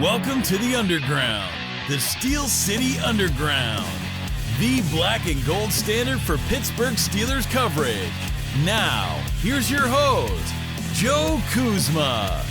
Welcome to the Underground, the Steel City Underground, the black and gold standard for Pittsburgh Steelers coverage. Now, here's your host, Joe Kuzma.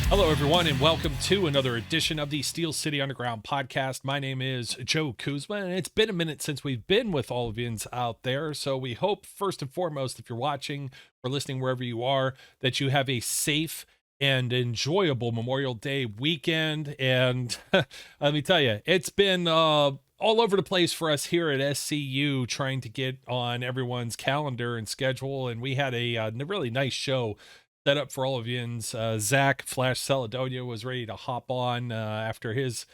Hello, everyone, and welcome to another edition of the Steel City Underground podcast. My name is Joe Kuzma, and it's been a minute since we've been with all of you out there, so we hope, first and foremost, if you're watching or listening wherever you are, that you have a safe and enjoyable Memorial Day weekend. And let me tell you, it's been all over the place for us here at SCU trying to get on everyone's calendar and schedule, and we had a really nice show set up for all of you. Zach Flash Celadonia was ready to hop on after his,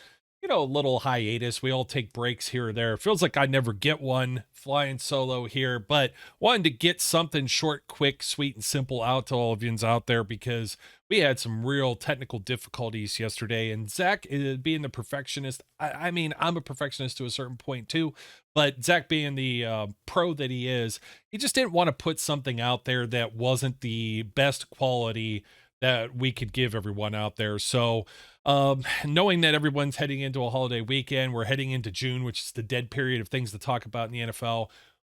little hiatus. We all take breaks here or there. It feels like I never get one flying solo here, but wanted to get something short, quick, sweet, and simple out to all of you out there because we had some real technical difficulties yesterday. And Zach, being the perfectionist, I mean, I'm a perfectionist to a certain point too, but Zach being the pro that he is, he just didn't want to put something out there that wasn't the best quality that we could give everyone out there. So knowing that everyone's heading into a holiday weekend, we're heading into June, which is the dead period of things to talk about in the NFL.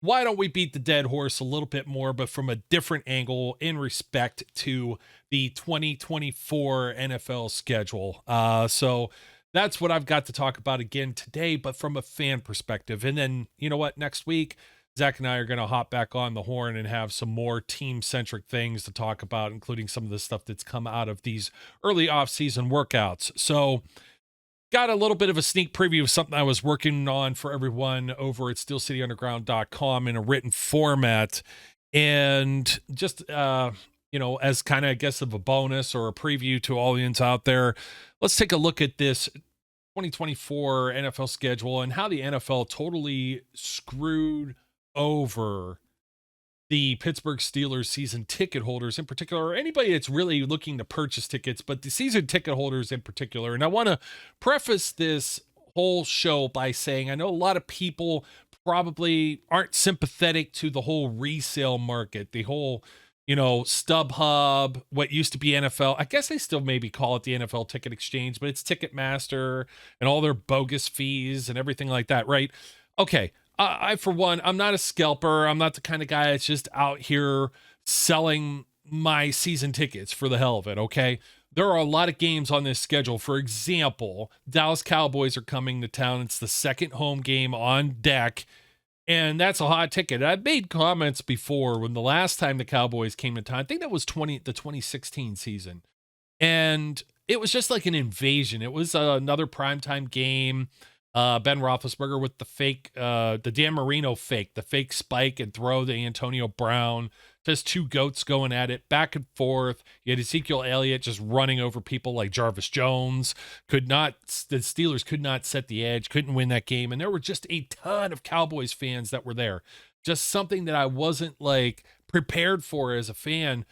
Why don't we beat the dead horse a little bit more, but from a different angle in respect to the 2024 NFL schedule? So that's what I've got to talk about again today, but from a fan perspective. And then, you know what, next week, Zach and I are going to hop back on the horn and have some more team-centric things to talk about, including some of the stuff that's come out of these early off-season workouts. So got a little bit of a sneak preview of something I was working on for everyone over at steelcityunderground.com in a written format. And just, as kind of, I guess, of a bonus or a preview to all the out there, let's take a look at this 2024 NFL schedule and how the NFL totally screwed over the Pittsburgh Steelers season ticket holders in particular, or anybody that's really looking to purchase tickets, but the season ticket holders in particular. And I want to preface this whole show by saying I know a lot of people probably aren't sympathetic to the whole resale market, the whole, StubHub, what used to be NFL. I guess they still maybe call it the NFL Ticket Exchange, but it's Ticketmaster and all their bogus fees and everything like that, right? Okay. I, for one, I'm not a scalper. I'm not the kind of guy that's just out here selling my season tickets for the hell of it, okay? There are a lot of games on this schedule. For example, Dallas Cowboys are coming to town. It's the second home game on deck, and that's a hot ticket. I've made comments before when the last time the Cowboys came to town. I think that was the 2016 season, and it was just like an invasion. It was another primetime game. Ben Roethlisberger with the fake, the Dan Marino fake, the fake spike and throw to Antonio Brown. Just two goats going at it back and forth. You had Ezekiel Elliott just running over people like Jarvis Jones. The Steelers could not set the edge, couldn't win that game. And there were just a ton of Cowboys fans that were there. Just something that I wasn't prepared for as a fan.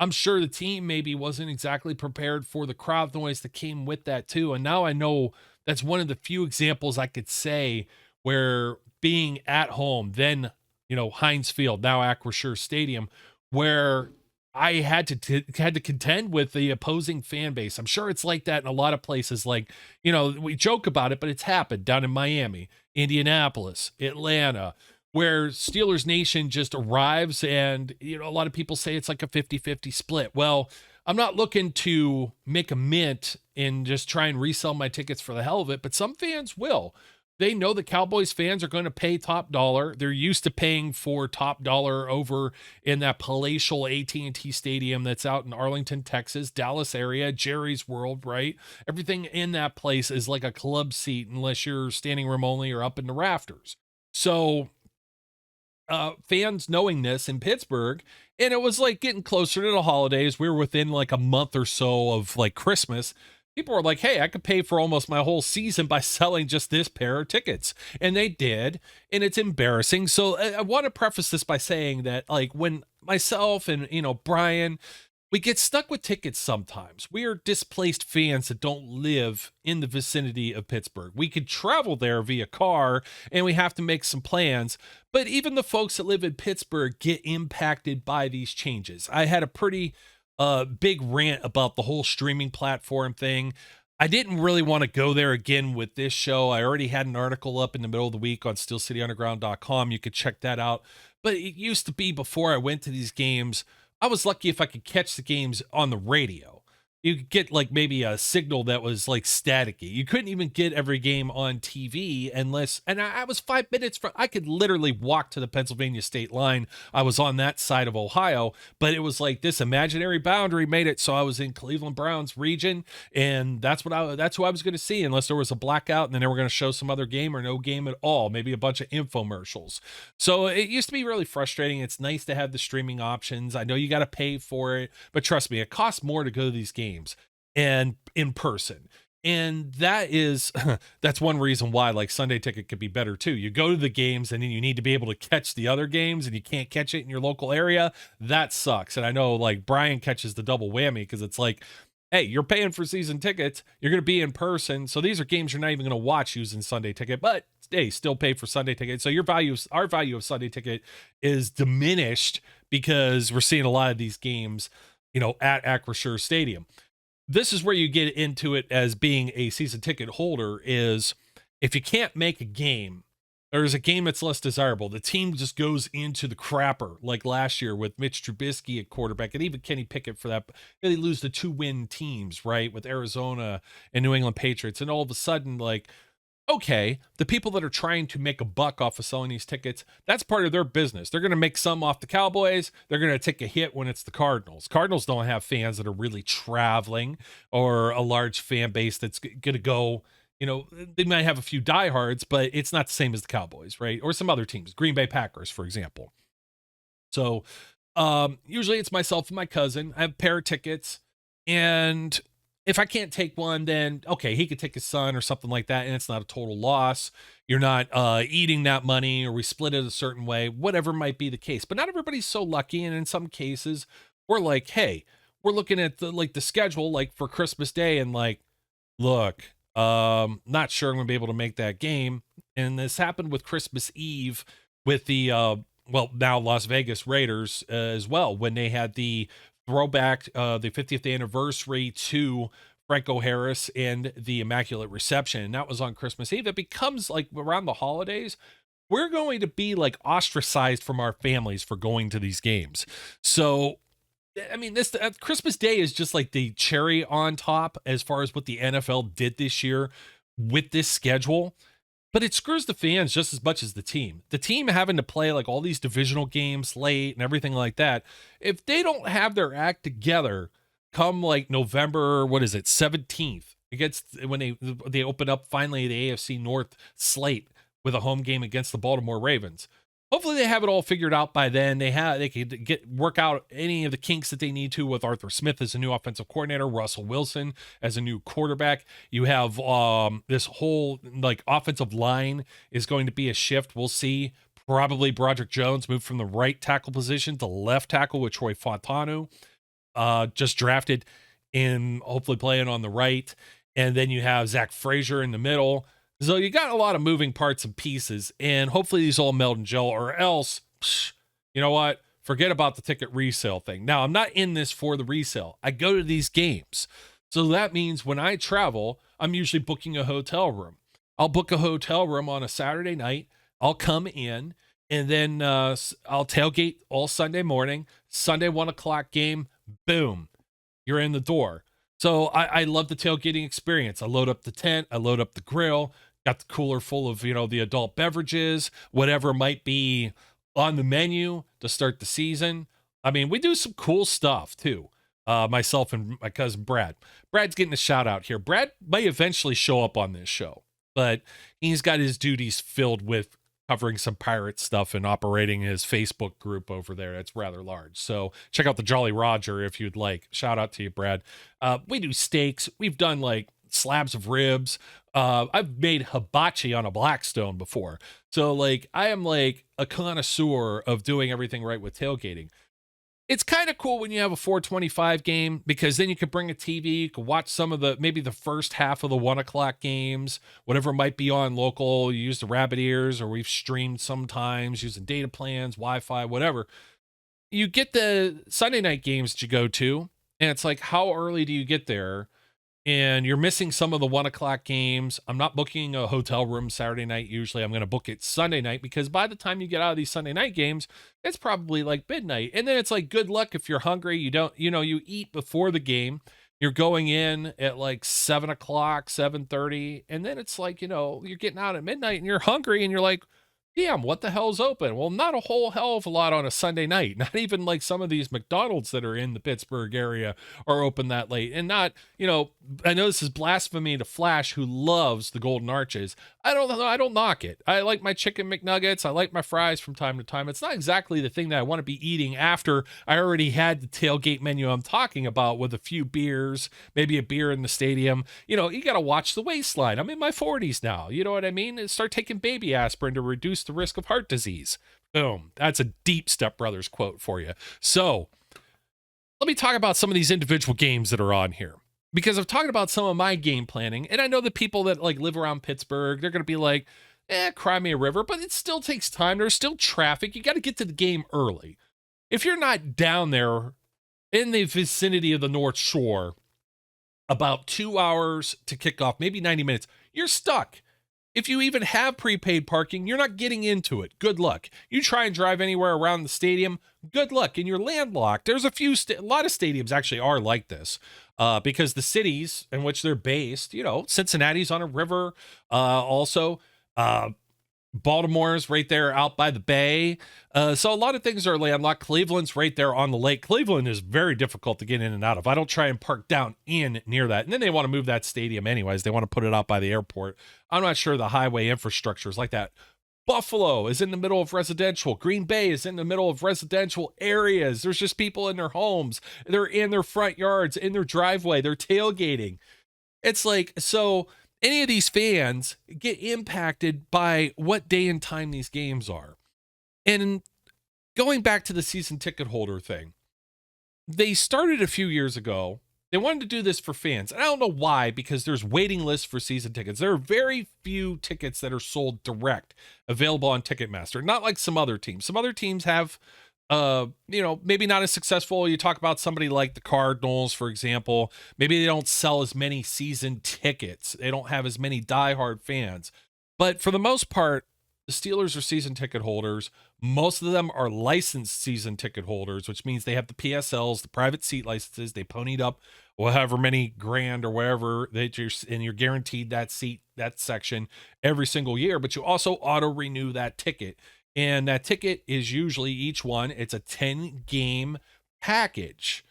I'm sure the team maybe wasn't exactly prepared for the crowd noise that came with that too. And now I know that's one of the few examples I could say where being at home, then, Heinz Field, now Acrisure Stadium, where I had to contend with the opposing fan base. I'm sure it's like that in a lot of places. We joke about it, but it's happened down in Miami, Indianapolis, Atlanta, where Steelers Nation just arrives and, a lot of people say it's like a 50-50 split. Well, I'm not looking to make a mint and just try and resell my tickets for the hell of it, but some fans will. They know the Cowboys fans are going to pay top dollar. They're used to paying for top dollar over in that palatial AT&T Stadium that's out in Arlington, Texas, Dallas area, Jerry's World, right? Everything in that place is like a club seat unless you're standing room only or up in the rafters. So fans knowing this in Pittsburgh, and it was like getting closer to the holidays. We were within like a month or so of like Christmas. People were like, hey, I could pay for almost my whole season by selling just this pair of tickets. And they did. And it's embarrassing. So I want to preface this by saying that when myself and, Brian, we get stuck with tickets sometimes. We are displaced fans that don't live in the vicinity of Pittsburgh. We could travel there via car and we have to make some plans. But even the folks that live in Pittsburgh get impacted by these changes. I had a pretty a big rant about the whole streaming platform thing. I didn't really want to go there again with this show. I already had an article up in the middle of the week on steelcityunderground.com. You could check that out. But it used to be before I went to these games, I was lucky if I could catch the games on the radio. You could get like maybe a signal that was like staticky. You couldn't even get every game on TV unless, and I was 5 minutes from, I could literally walk to the Pennsylvania state line. I was on that side of Ohio, but it was like this imaginary boundary made it so I was in Cleveland Browns region, and that's who I was going to see unless there was a blackout and then they were going to show some other game or no game at all, maybe a bunch of infomercials. So it used to be really frustrating. It's nice to have the streaming options. I know you got to pay for it, but trust me, it costs more to go to these games and in person. And that is that's one reason why like Sunday Ticket could be better too. You go to the games and then you need to be able to catch the other games and you can't catch it in your local area. That sucks. And I know like Brian catches the double whammy because it's like, hey, you're paying for season tickets, you're going to be in person, so these are games you're not even going to watch using Sunday Ticket, but hey, still pay for Sunday Ticket. So our value of Sunday Ticket is diminished because we're seeing a lot of these games, at Acrisure Stadium. This is where you get into it as being a season ticket holder is if you can't make a game, there's a game that's less desirable. The team just goes into the crapper like last year with Mitch Trubisky at quarterback and even Kenny Pickett for that. They lose the 2-win teams, right? With Arizona and New England Patriots. And all of a sudden, like, okay, the people that are trying to make a buck off of selling these tickets, that's part of their business. They're going to make some off the Cowboys. They're going to take a hit when it's the Cardinals. Cardinals don't have fans that are really traveling or a large fan base that's going to go, they might have a few diehards, but it's not the same as the Cowboys, right? Or some other teams, Green Bay Packers, for example. So usually it's myself and my cousin. I have a pair of tickets, and if I can't take one, then okay, he could take his son or something like that, and it's not a total loss. You're not eating that money, or we split it a certain way, whatever might be the case. But not everybody's so lucky, and in some cases, we're like, hey, we're looking at the schedule like for Christmas Day, and like, look, not sure I'm gonna be able to make that game. And this happened with Christmas Eve with the now Las Vegas Raiders as well, when they had the throwback, the 50th anniversary to Franco Harris and the Immaculate Reception. And that was on Christmas Eve. It becomes like around the holidays, we're going to be like ostracized from our families for going to these games. So, I mean, this Christmas Day is just like the cherry on top as far as what the NFL did this year with this schedule. But it screws the fans just as much as the team. The team having to play like all these divisional games late and everything like that. If they don't have their act together come like November, 17th, it gets when they open up finally the AFC North slate with a home game against the Baltimore Ravens. Hopefully they have it all figured out by then. They could work out any of the kinks that they need to with Arthur Smith as a new offensive coordinator, Russell Wilson as a new quarterback. You have this whole like offensive line is going to be a shift. We'll see. Probably Broderick Jones moved from the right tackle position to left tackle with Troy Fontanu, just drafted in, hopefully playing on the right. And then you have Zach Frazier in the middle. So you got a lot of moving parts and pieces, and hopefully these all meld and gel, or else, you know what? Forget about the ticket resale thing. Now, I'm not in this for the resale. I go to these games. So that means when I travel, I'm usually booking a hotel room. I'll book a hotel room on a Saturday night. I'll come in, and then I'll tailgate all Sunday morning. Sunday 1 o'clock game, boom, you're in the door. So I love the tailgating experience. I load up the tent, I load up the grill, got the cooler full of, the adult beverages, whatever might be on the menu to start the season. I mean, we do some cool stuff too. Myself and my cousin Brad. Brad's getting a shout out here. Brad may eventually show up on this show, but he's got his duties filled with covering some pirate stuff and operating his Facebook group over there. That's rather large. So check out the Jolly Roger if you'd like. Shout out to you, Brad. We do steaks. We've done like slabs of ribs. I've made hibachi on a Blackstone before. So like I am like a connoisseur of doing everything right with tailgating. It's kind of cool when you have a 425 game, because then you can bring a TV, you can watch some of maybe the first half of the 1 o'clock games, whatever might be on local. You use the rabbit ears, or we've streamed sometimes using data plans, Wi-Fi, whatever. You get the Sunday night games that you go to, And it's like, how early do you get there? And you're missing some of the 1 o'clock games. I'm not booking a hotel room Saturday night. Usually I'm going to book it Sunday night, because by the time you get out of these Sunday night games, it's probably like midnight. And then it's like, good luck if you're hungry. You don't, you eat before the game. You're going in at like 7 o'clock, 7:30. And then it's like, you're getting out at midnight and you're hungry and you're like, damn, what the hell's open? Well, not a whole hell of a lot on a Sunday night. Not even like some of these McDonald's that are in the Pittsburgh area are open that late. And not, I know this is blasphemy to Flash, who loves the Golden Arches. I don't knock it. I like my chicken McNuggets. I like my fries from time to time. It's not exactly the thing that I want to be eating after I already had the tailgate menu I'm talking about, with a few beers, maybe a beer in the stadium. You got to watch the waistline. I'm in my 40s now. You know what I mean? And start taking baby aspirin to reduce the risk of heart disease. Boom. That's a deep Step Brothers quote for you. So let me talk about some of these individual games that are on here, because I've talked about some of my game planning, and I know the people that like live around Pittsburgh, they're going to be like, cry me a river, but it still takes time. There's still traffic. You got to get to the game early. If you're not down there in the vicinity of the North Shore about 2 hours to kick off, maybe 90 minutes, you're stuck. If you even have prepaid parking, you're not getting into it. Good luck. You try and drive anywhere around the stadium, good luck. And you're landlocked. There's a lot of stadiums actually are like this, because the cities in which they're based, Cincinnati's on a river, also, Baltimore's right there out by the bay. So a lot of things are landlocked. Cleveland's right there on the lake. Cleveland is very difficult to get in and out of. I don't try and park down in near that. And then they want to move that stadium anyways. They want to put it out by the airport. I'm not sure the highway infrastructure is like that. Buffalo is in the middle of residential. Green Bay is in the middle of residential areas. There's just people in their homes. They're in their front yards, in their driveway. They're tailgating. It's like, so any of these fans get impacted by what day and time these games are. And going back to the season ticket holder thing, they started a few years ago. They wanted to do this for fans. And I don't know why, because there's waiting lists for season tickets. There are very few tickets that are sold direct, available on Ticketmaster. Not like some other teams. Some other teams have, maybe not as successful. You talk about somebody like the Cardinals, for example. Maybe they don't sell as many season tickets. They don't have as many diehard fans. But for the most part, the Steelers are season ticket holders. Most of them are licensed season ticket holders, which means they have the PSLs, the private seat licenses. They ponied up however many grand or wherever that you're guaranteed that seat, that section every single year. But you also auto renew that ticket. And that ticket is usually, each one, it's a 10-game package.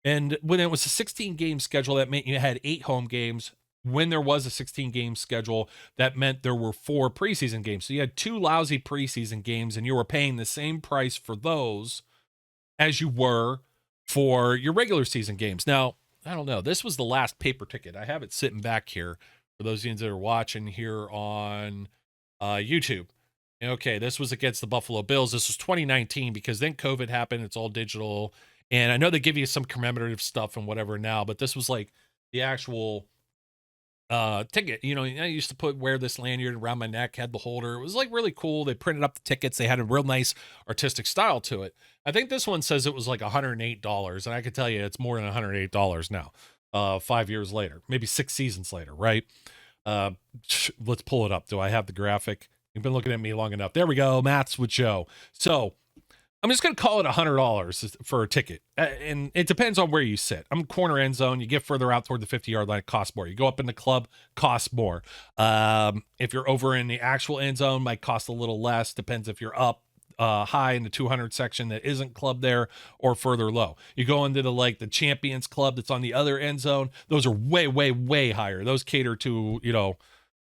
And when it was a 16-game schedule, that meant you had 8 home games. When there was a 16-game schedule, that meant there were 4 preseason games. So you had 2 lousy preseason games, and you were paying the same price for those as you were for your regular season games. Now, I don't know. This was the last paper ticket. I have it sitting back here for those of you that are watching here on YouTube. Okay, this was against the Buffalo Bills. This was 2019, because then COVID happened. It's all digital. And I know they give you some commemorative stuff and whatever now, but this was like the actual ticket. I used to wear this lanyard around my neck, had the holder. It was like really cool. They printed up the tickets. They had a real nice artistic style to it. I think this one says it was like $108. And I could tell you it's more than $108 now, 5 years later, maybe 6 seasons later, right? Let's pull it up. Do I have the graphic? You've been looking at me long enough. There we go. Maths with Joe. So I'm just going to call it $100 for a ticket. And it depends on where you sit. I'm corner end zone. You get further out toward the 50-yard line, it costs more. You go up in the club, costs more. If you're over in the actual end zone, might cost a little less. Depends if you're up high in the 200 section that isn't club there, or further low. You go into the Champions Club that's on the other end zone. Those are way, way, way higher. Those cater to,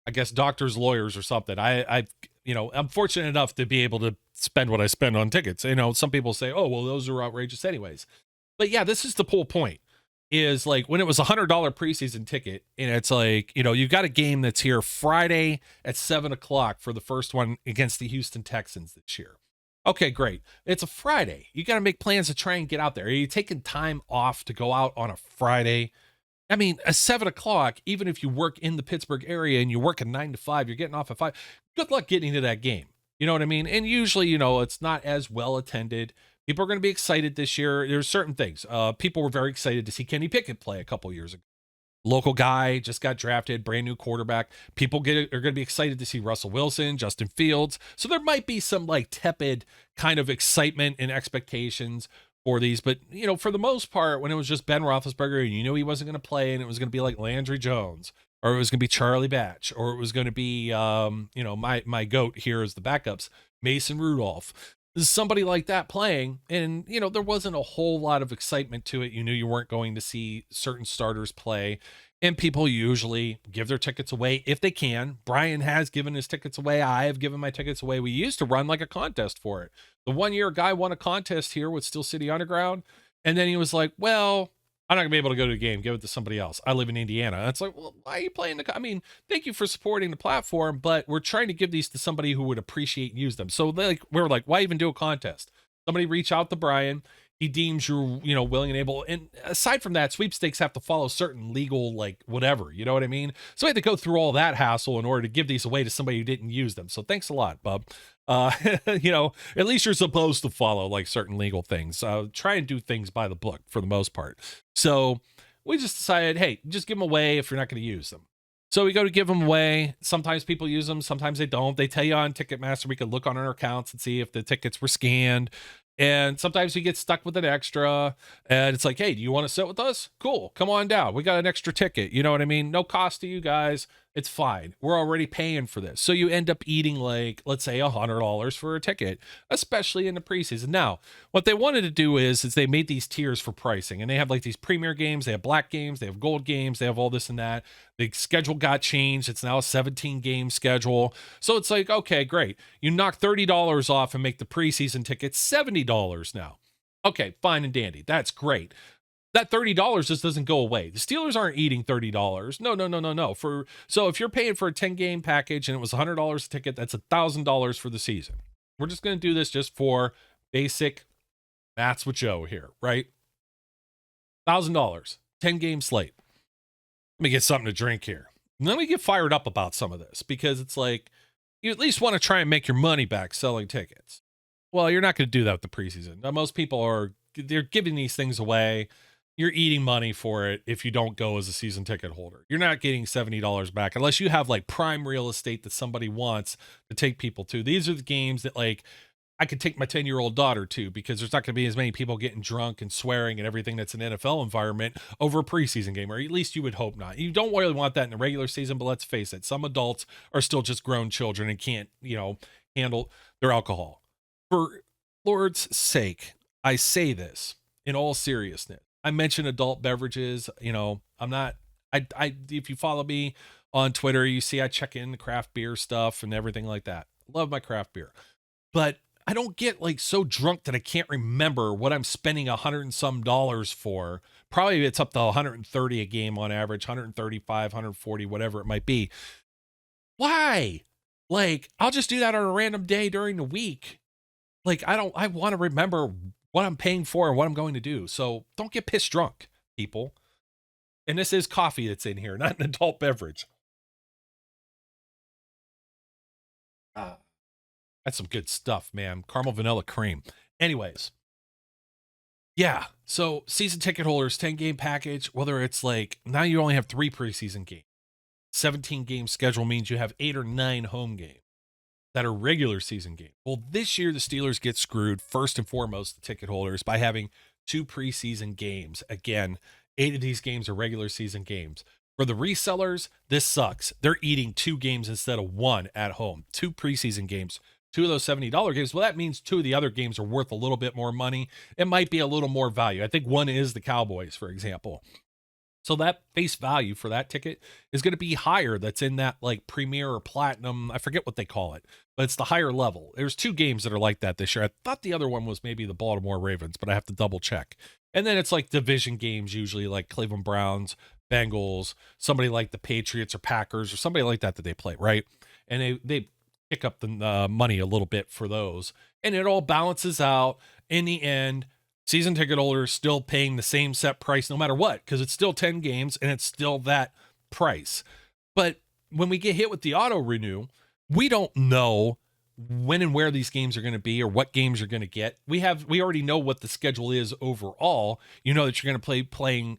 I guess doctors, lawyers, or something. I'm fortunate enough to be able to spend what I spend on tickets. Some people say, oh, well, those are outrageous anyways. But yeah, this is the whole point, is like when it was $100 preseason ticket, and it's like, you've got a game that's here Friday at 7:00 for the first one against the Houston Texans this year. Okay, great. It's a Friday. You got to make plans to try and get out there. Are you taking time off to go out on a Friday? I mean, at 7:00, even if you work in the Pittsburgh area and you work a 9 to 5, you're getting off at 5. Good luck getting to that game. You know what I mean? And usually, it's not as well attended People are going to be excited this year. There's certain things. People were very excited to see Kenny Pickett play a couple years ago. Local guy, just got drafted, brand new quarterback. People are going to be excited to see Russell Wilson, Justin Fields. So there might be some like tepid kind of excitement and expectations for these. But, for the most part, when it was just Ben Roethlisberger and you knew he wasn't going to play and it was going to be like Landry Jones, or it was going to be Charlie Batch, or it was going to be, my goat here is the backups, Mason Rudolph. Somebody like that playing, and there wasn't a whole lot of excitement to it. You knew you weren't going to see certain starters play, and people usually give their tickets away if they can. Brian has given his tickets away. I have given my tickets away. We used to run like a contest for it. The 1 year a guy won a contest here with Steel City Underground, and then he was like, well, I'm not gonna be able to go to the game. Give it to somebody else. I live in Indiana. And it's like, well, why are you playing thank you for supporting the platform, but we're trying to give these to somebody who would appreciate and use them. So we were like, why even do a contest? Somebody reach out to Brian. He deems you're, willing and able. And aside from that, sweepstakes have to follow certain legal, whatever, you know what I mean? So we had to go through all that hassle in order to give these away to somebody who didn't use them. So thanks a lot, bub. At least you're supposed to follow certain legal things. Try and do things by the book for the most part. So we just decided, hey, just give them away if you're not going to use them. So we go to give them away. Sometimes people use them. Sometimes they don't. They tell you on Ticketmaster, we could look on our accounts and see if the tickets were scanned. And sometimes we get stuck with an extra and it's like, hey, do you want to sit with us? Cool. Come on down. We got an extra ticket. You know what I mean? No cost to you guys. It's fine. We're already paying for this. So you end up eating let's say $100 for a ticket, especially in the preseason. Now, what they wanted to do is they made these tiers for pricing, and they have these premier games. They have black games. They have gold games. They have all this and that. The schedule got changed. It's now a 17 game schedule. So it's like, okay, great. You knock $30 off and make the preseason ticket $70 now. Okay, fine and dandy. That's great. That $30 just doesn't go away. The Steelers aren't eating $30. No. So if you're paying for a 10 game package and it was $100 a ticket, that's $1,000 for the season. We're just going to do this just for basic maths with Joe here, right? $1,000, 10 game slate. Let me get something to drink here. And then we get fired up about some of this because it's like, you at least want to try and make your money back selling tickets. Well, you're not going to do that with the preseason. Now, most people they're giving these things away. You're eating money for it if you don't go as a season ticket holder. You're not getting $70 back unless you have prime real estate that somebody wants to take people to. These are the games that I could take my 10-year-old daughter to, because there's not going to be as many people getting drunk and swearing and everything that's an NFL environment over a preseason game, or at least you would hope not. You don't really want that in the regular season, but let's face it, some adults are still just grown children and can't, handle their alcohol. For Lord's sake, I say this in all seriousness. I mention adult beverages. I'm not, if you follow me on Twitter, you see I check in the craft beer stuff and everything like that. Love my craft beer, but I don't get so drunk that I can't remember what I'm spending $100 and some for. Probably it's up to 130 a game on average, 135, 140, whatever it might be. Why? I'll just do that on a random day during the week. I want to remember what I'm paying for and what I'm going to do. So don't get pissed drunk, people. And this is coffee that's in here, not an adult beverage. That's some good stuff, man. Caramel vanilla cream. Anyways. Yeah. So season ticket holders, 10 game package, whether it's now you only have 3 preseason games. 17 game schedule means you have 8 or 9 home games that are regular season games. Well, this year the Steelers get screwed first and foremost, the ticket holders, by having 2 preseason games. Again, 8 of these games are regular season games. For the resellers, this sucks. They're eating 2 games instead of 1 at home. 2 preseason games, 2 of those $70 games. Well, that means 2 of the other games are worth a little bit more money. It might be a little more value. I think one is the Cowboys, for example. So that face value for that ticket is going to be higher. That's in that premier or platinum. I forget what they call it, but it's the higher level. There's 2 games that are like that this year. I thought the other one was maybe the Baltimore Ravens, but I have to double check. And then it's division games, usually Cleveland Browns, Bengals, somebody like the Patriots or Packers or somebody like that they play, right? And they pick up the money a little bit for those. And it all balances out in the end. Season ticket holders still paying the same set price no matter what, because it's still 10 games and it's still that price. But when we get hit with the auto renew, we don't know when and where these games are going to be or what games you're going to get. We already know what the schedule is overall. You know that you're going to playing,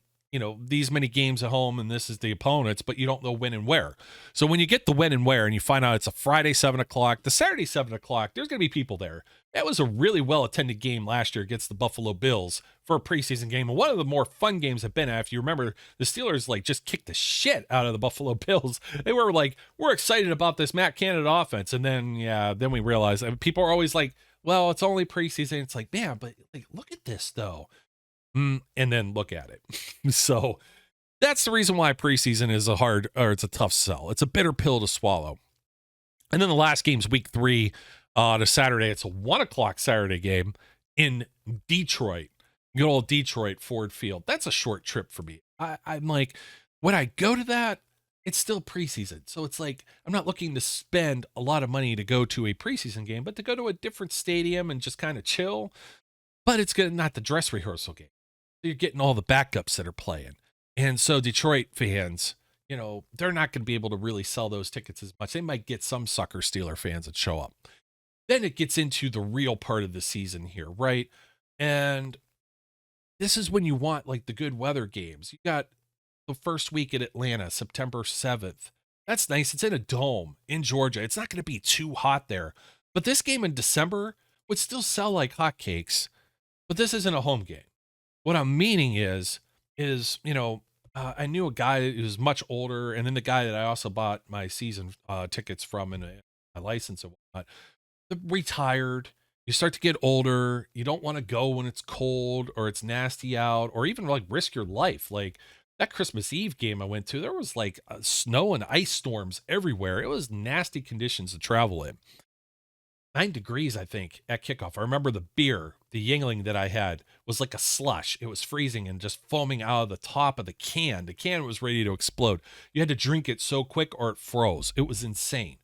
these many games at home and this is the opponents, but you don't know when and where. So when you get the when and where and you find out it's a Friday 7:00, the Saturday 7:00, there's going to be people there. That was a really well-attended game last year against the Buffalo Bills for a preseason game. And one of the more fun games I've been at. If you remember, the Steelers just kicked the shit out of the Buffalo Bills. They were we're excited about this Matt Canada offense. And then we realized, people are always like, well, it's only preseason. It's like, man, but look at this though. And then look at it. So that's the reason why preseason is it's a tough sell. It's a bitter pill to swallow. And then the last game's week 3 to Saturday. It's a 1:00 Saturday game in Detroit. Good old Detroit Ford Field. That's a short trip for me. I'm like, when I go to that, it's still preseason. So it's like, I'm not looking to spend a lot of money to go to a preseason game, but to go to a different stadium and just kind of chill. But it's not the dress rehearsal game. You're getting all the backups that are playing. And so Detroit fans, they're not going to be able to really sell those tickets as much. They might get some sucker Steeler fans that show up. Then it gets into the real part of the season here, right? And this is when you want the good weather games. You got the first week at Atlanta, September 7th. That's nice. It's in a dome in Georgia. It's not going to be too hot there. But this game in December would still sell like hotcakes. But this isn't a home game. What I'm meaning is I knew a guy who was much older, and then the guy that I also bought my season tickets from and my license and whatnot, retired. You start to get older. You don't want to go when it's cold or it's nasty out, or even risk your life. That Christmas Eve game I went to, there was snow and ice storms everywhere. It was nasty conditions to travel in. 9 degrees, I think, at kickoff. I remember the beer, the Yingling that I had, was like a slush. It was freezing and just foaming out of the top of the can. The can was ready to explode. You had to drink it so quick or it froze. It was insane.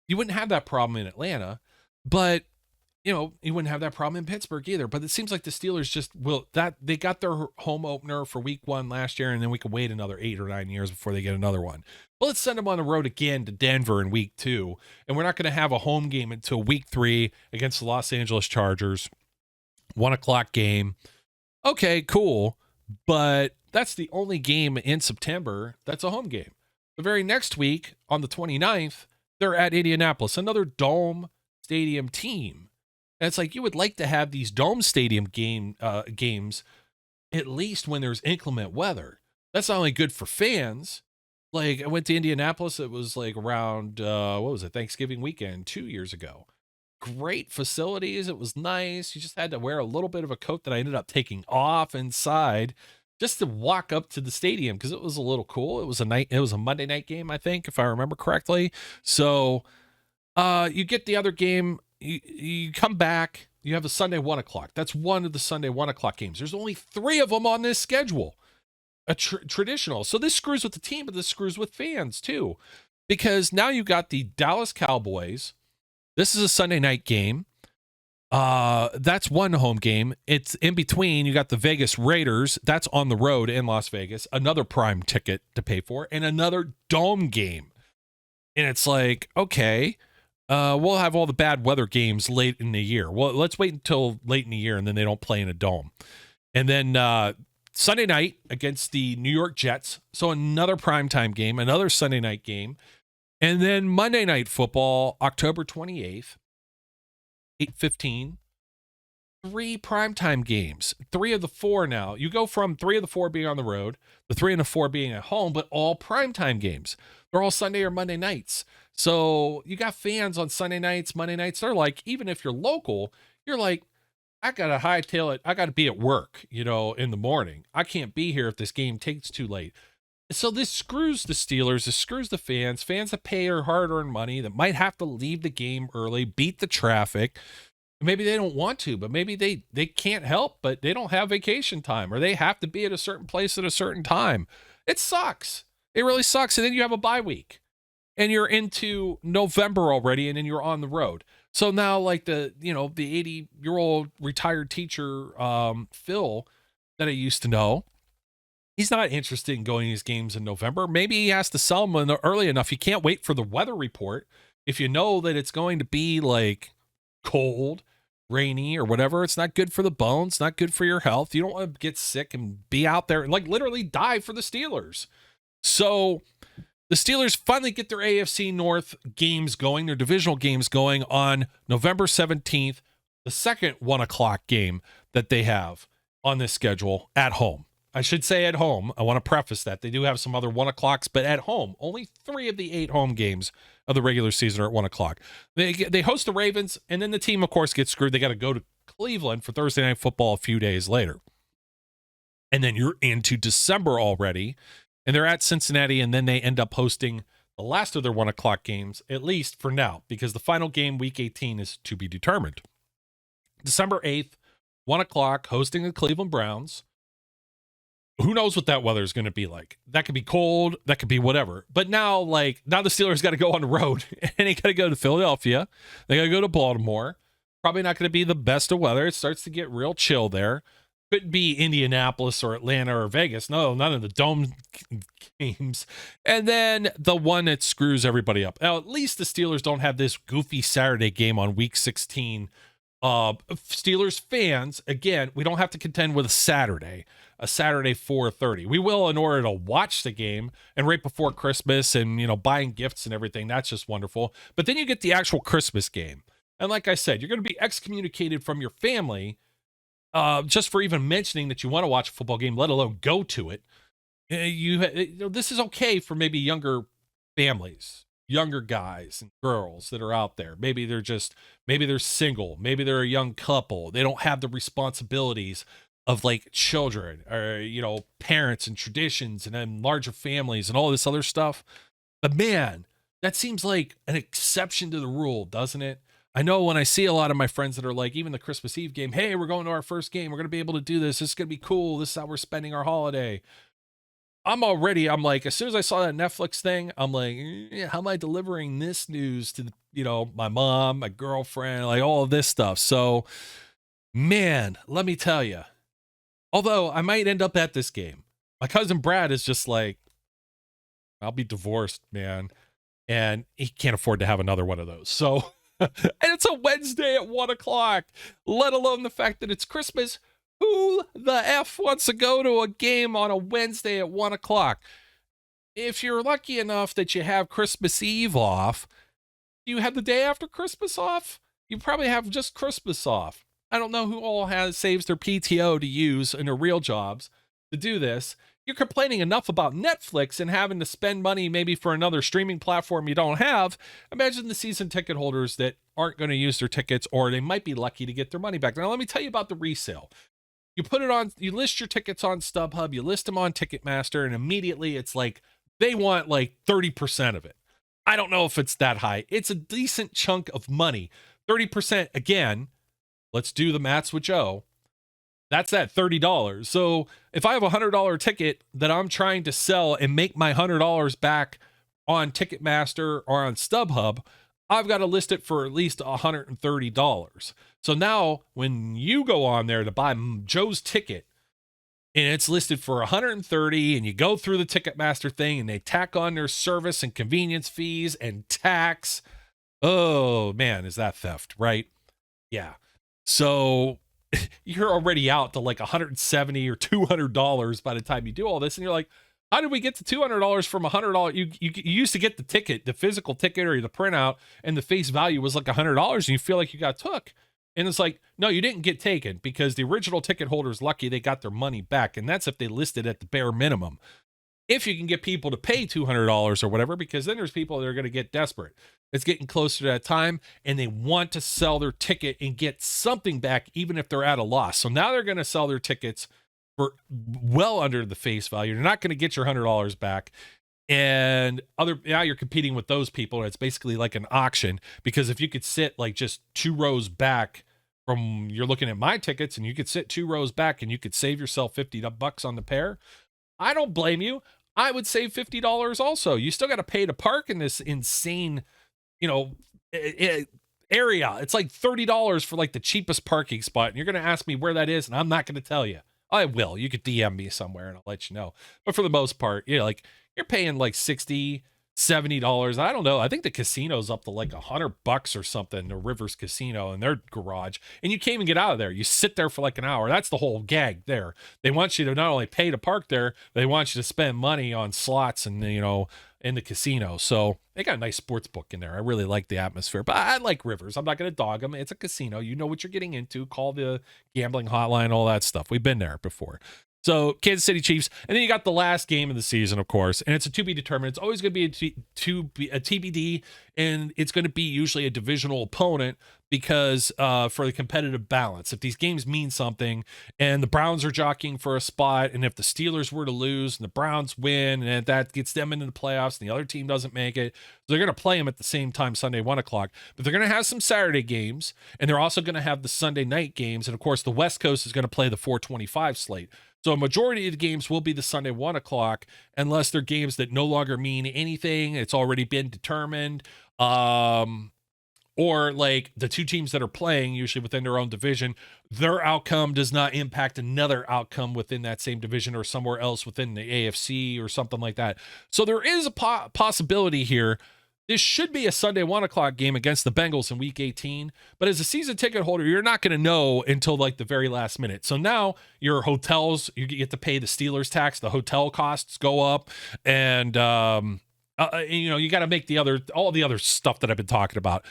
You wouldn't have that problem in Atlanta, but you wouldn't have that problem in Pittsburgh either. But it seems like the Steelers they got their home opener for week 1 last year, and then we could wait another 8 or 9 years before they get another one. Well, let's send them on the road again to Denver in week 2, and we're not going to have a home game until week 3 against the Los Angeles Chargers. 1:00 game. Okay, cool. But that's the only game in September that's a home game. The very next week, on the 29th, they're at Indianapolis, another dome stadium team. And it's you would like to have these dome stadium games at least when there's inclement weather. That's not only good for fans. I went to Indianapolis. It was around, Thanksgiving weekend 2 years ago. Great facilities. It was nice. You just had to wear a little bit of a coat that I ended up taking off inside just to walk up to the stadium because it was a little cool. It was a Monday night game, I think, if I remember correctly. So you get the other game. You come back, you have a Sunday 1:00. That's one of the Sunday 1:00 games. There's only 3 of them on this schedule, a traditional. So this screws with the team, but this screws with fans too, because now you got the Dallas Cowboys. This is a Sunday night game. That's one home game. It's in between. You got the Vegas Raiders. That's on the road in Las Vegas. Another prime ticket to pay for, and another dome game. And it's okay. We'll have all the bad weather games late in the year. Well, let's wait until late in the year, and then they don't play in a dome. And then Sunday night against the New York Jets. So another primetime game, another Sunday night game. And then Monday Night Football, October 28th, 8:15. 3 primetime games. 3 of the 4 now. You go from 3 of the 4 being on the road, the 3 and the 4 being at home, but all primetime games. They're all Sunday or Monday nights. So you got fans on Sunday nights, Monday nights. They're even if you're local, you're I got to hightail it. I got to be at work, in the morning. I can't be here if this game takes too late. So this screws the Steelers. This screws the fans that pay their hard-earned money, that might have to leave the game early, beat the traffic. Maybe they don't want to, but maybe they can't help, but they don't have vacation time, or they have to be at a certain place at a certain time. It sucks. It really sucks. And then you have a bye week, and you're into November already, and then you're on the road. So now, the 80-year-old retired teacher, Phil, that I used to know, he's not interested in going to these games in November. Maybe he has to sell them early enough. He can't wait for the weather report. if you know that it's going to be like cold, rainy, or whatever, it's not good for the bones, not good for your health. You don't want to get sick and be out there and like literally die for the Steelers. So the Steelers finally get their AFC North games going, their divisional games going on November 17th, the second 1 o'clock game that they have on this schedule at home. I should say at home. I want to preface that. They do have some other 1 o'clocks, but at home. Only 3 of the 8 home games of the regular season are at 1 o'clock. They host the Ravens, and then the team, of course, gets screwed. They got to go to Cleveland for Thursday Night Football a few days later. And then you're into December already, and they're at Cincinnati, and then they end up hosting the last of their 1 o'clock games, at least for now, because the final game, Week 18, is to be determined. December 8th, 1 o'clock, hosting the Cleveland Browns. Who knows what that weather is going to be like? That could be cold. That could be whatever. But now the Steelers got to go on the road, and they got to go to Philadelphia. They got to go to Baltimore. Probably not going to be the best of weather. It starts to get real chill there. Couldn't be Indianapolis or Atlanta or Vegas. No, none of the dome games. And then the one that screws everybody up. Now, at least the Steelers don't have this goofy Saturday game on Week 16. Steelers fans, again, we don't have to contend with a Saturday 4:30. We will in order to watch the game, and right before Christmas and, buying gifts and everything. That's just wonderful. But then you get the actual Christmas game. And like I said, you're going to be excommunicated from your family just for even mentioning that you want to watch a football game, let alone go to it. This is okay for maybe younger families, younger guys and girls that are out there. Maybe they're single. Maybe they're a young couple. They don't have the responsibilities of like children or, parents and traditions and then larger families and all this other stuff. But man, that seems like an exception to the rule, doesn't it? I know when I see a lot of my friends that are like, even the Christmas Eve game, hey, we're going to our first game. We're going to be able to do this. This is going to be cool. This is how we're spending our holiday. I'm like, as soon as I saw that Netflix thing, I'm like, how am I delivering this news to, my mom, my girlfriend, like all of this stuff. So, man, let me tell you, although I might end up at this game, my cousin Brad is just like, I'll be divorced, man. And he can't afford to have another one of those. So, and it's a Wednesday at 1 o'clock, let alone the fact that it's Christmas. Who the F wants to go to a game on a Wednesday at 1 o'clock? If you're lucky enough that you have Christmas Eve off, you have the day after Christmas off? You probably have just Christmas off. I don't know who all saves their PTO to use in their real jobs to do this. You're complaining enough about Netflix and having to spend money maybe for another streaming platform you don't have. Imagine the season ticket holders that aren't going to use their tickets, or they might be lucky to get their money back. Now, let me tell you about the resale. You put it on, you list your tickets on StubHub, you list them on Ticketmaster, and immediately it's like they want like 30% of it. I don't know if it's that high. It's a decent chunk of money. 30%, again, let's do the maths with Joe. That's at $30. So if I have a $100 ticket that I'm trying to sell and make my $100 back on Ticketmaster or on StubHub, I've got to list it for at least $130. So now when you go on there to buy Joe's ticket and it's listed for $130, and you go through the Ticketmaster thing and they tack on their service and convenience fees and tax, oh man, is that theft, right? Yeah. So you're already out to like $170 or $200 by the time you do all this. And you're like, how did we get to $200 from $100? You used to get the ticket, the physical ticket or the printout, and the face value was like $100, and you feel like you got took. And it's like, no, you didn't get taken, because the original ticket holder's lucky they got their money back. And that's if they listed at the bare minimum. If you can get people to pay $200 or whatever, because then there's people that are going to get desperate. It's getting closer to that time, and they want to sell their ticket and get something back, even if they're at a loss. So now they're going to sell their tickets for well under the face value. You're not going to get your $100 back. And now you're competing with those people, and it's basically like an auction, because if you could sit like just 2 rows back from, you're looking at my tickets, and you could sit 2 rows back and you could save yourself $50 on the pair, I don't blame you. I would save $50 also. You still got to pay to park in this insane, area. It's like $30 for like the cheapest parking spot. And you're going to ask me where that is, and I'm not going to tell you. I will. You could DM me somewhere and I'll let you know. But for the most part, you're paying like $60, $70. I don't know. I think the casino's up to like $100 or something, the Rivers Casino in their garage. And you can't even get out of there. You sit there for like an hour. That's the whole gag there. They want you to not only pay to park there, they want you to spend money on slots and, in the casino. So they got a nice sports book in there. I really like the atmosphere, but I like Rivers. I'm not going to dog them. It's a casino. You know what you're getting into. Call the gambling hotline, all that stuff. We've been there before. So Kansas City Chiefs, and then you got the last game of the season, of course, and it's a to be determined. It's always going to be a TBD, and it's going to be usually a divisional opponent because for the competitive balance. If these games mean something, and the Browns are jockeying for a spot, and if the Steelers were to lose and the Browns win, and that gets them into the playoffs, and the other team doesn't make it, so they're going to play them at the same time Sunday, 1 o'clock. But they're going to have some Saturday games, and they're also going to have the Sunday night games, and of course the West Coast is going to play the 4:25 slate. So a majority of the games will be the Sunday 1 o'clock, unless they're games that no longer mean anything. It's already been determined. Or like the two teams that are playing, usually within their own division, their outcome does not impact another outcome within that same division or somewhere else within the AFC or something like that. So there is a possibility here. This should be a Sunday 1 o'clock game against the Bengals in week 18. But as a season ticket holder, you're not going to know until like the very last minute. So now your hotels, you get to pay the Steelers tax. The hotel costs go up. And, you got to make all the other stuff that I've been talking about.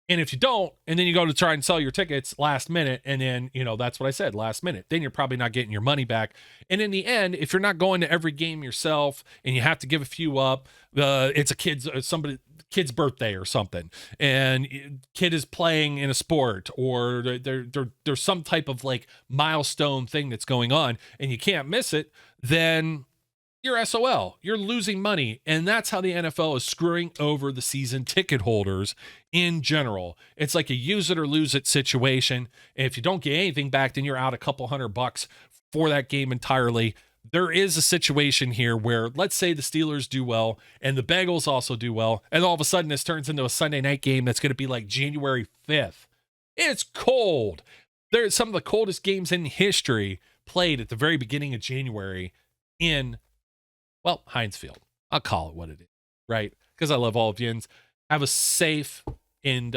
And if you don't, and then you go to try and sell your tickets last minute, and then, that's what I said, last minute, then you're probably not getting your money back. And in the end, if you're not going to every game yourself and you have to give a few up, it's a kid's birthday or something, and kid is playing in a sport, or there's some type of like milestone thing that's going on and you can't miss it, then you're SOL. You're losing money. And that's how the NFL is screwing over the season ticket holders in general. It's like a use it or lose it situation. And if you don't get anything back, then you're out a couple $100 for that game entirely. There is a situation here where, let's say the Steelers do well and the Bengals also do well, and all of a sudden this turns into a Sunday night game that's going to be like January 5th. It's cold. There's some of the coldest games in history played at the very beginning of January in, Heinz Field. I'll call it what it is, right? Because I love all of you. Have a safe and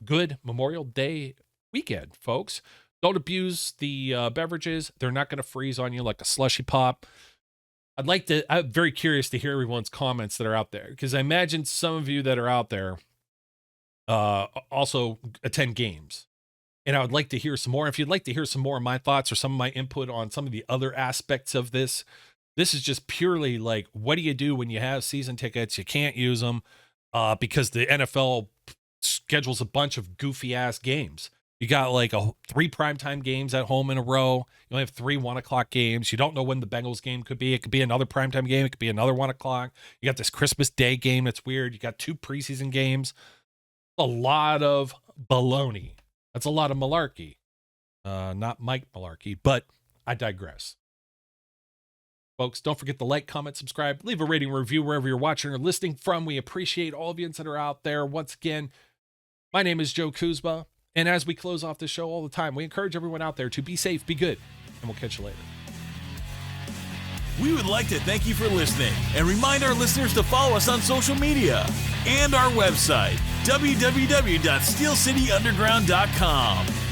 good Memorial Day weekend, folks. Don't abuse the beverages. They're not going to freeze on you like a slushy pop. I'm very curious to hear everyone's comments that are out there, because I imagine some of you that are out there also attend games. And I would like to hear some more. If you'd like to hear some more of my thoughts or some of my input on some of the other aspects of this is just purely like, what do you do when you have season tickets? You can't use them because the NFL schedules a bunch of goofy ass games. You got like 3 primetime games at home in a row. You only have 3 1 o'clock games. You don't know when the Bengals game could be. It could be another primetime game. It could be another 1 o'clock. You got this Christmas Day game that's weird. You got 2 preseason games. A lot of baloney. That's a lot of malarkey. Not Mike Malarkey, but I digress. Folks, don't forget to like, comment, subscribe, leave a rating, review wherever you're watching or listening from. We appreciate all of you that are out there. Once again, my name is Joe Kuzma. And as we close off the show all the time, we encourage everyone out there to be safe, be good, and we'll catch you later. We would like to thank you for listening and remind our listeners to follow us on social media and our website, www.steelcityunderground.com.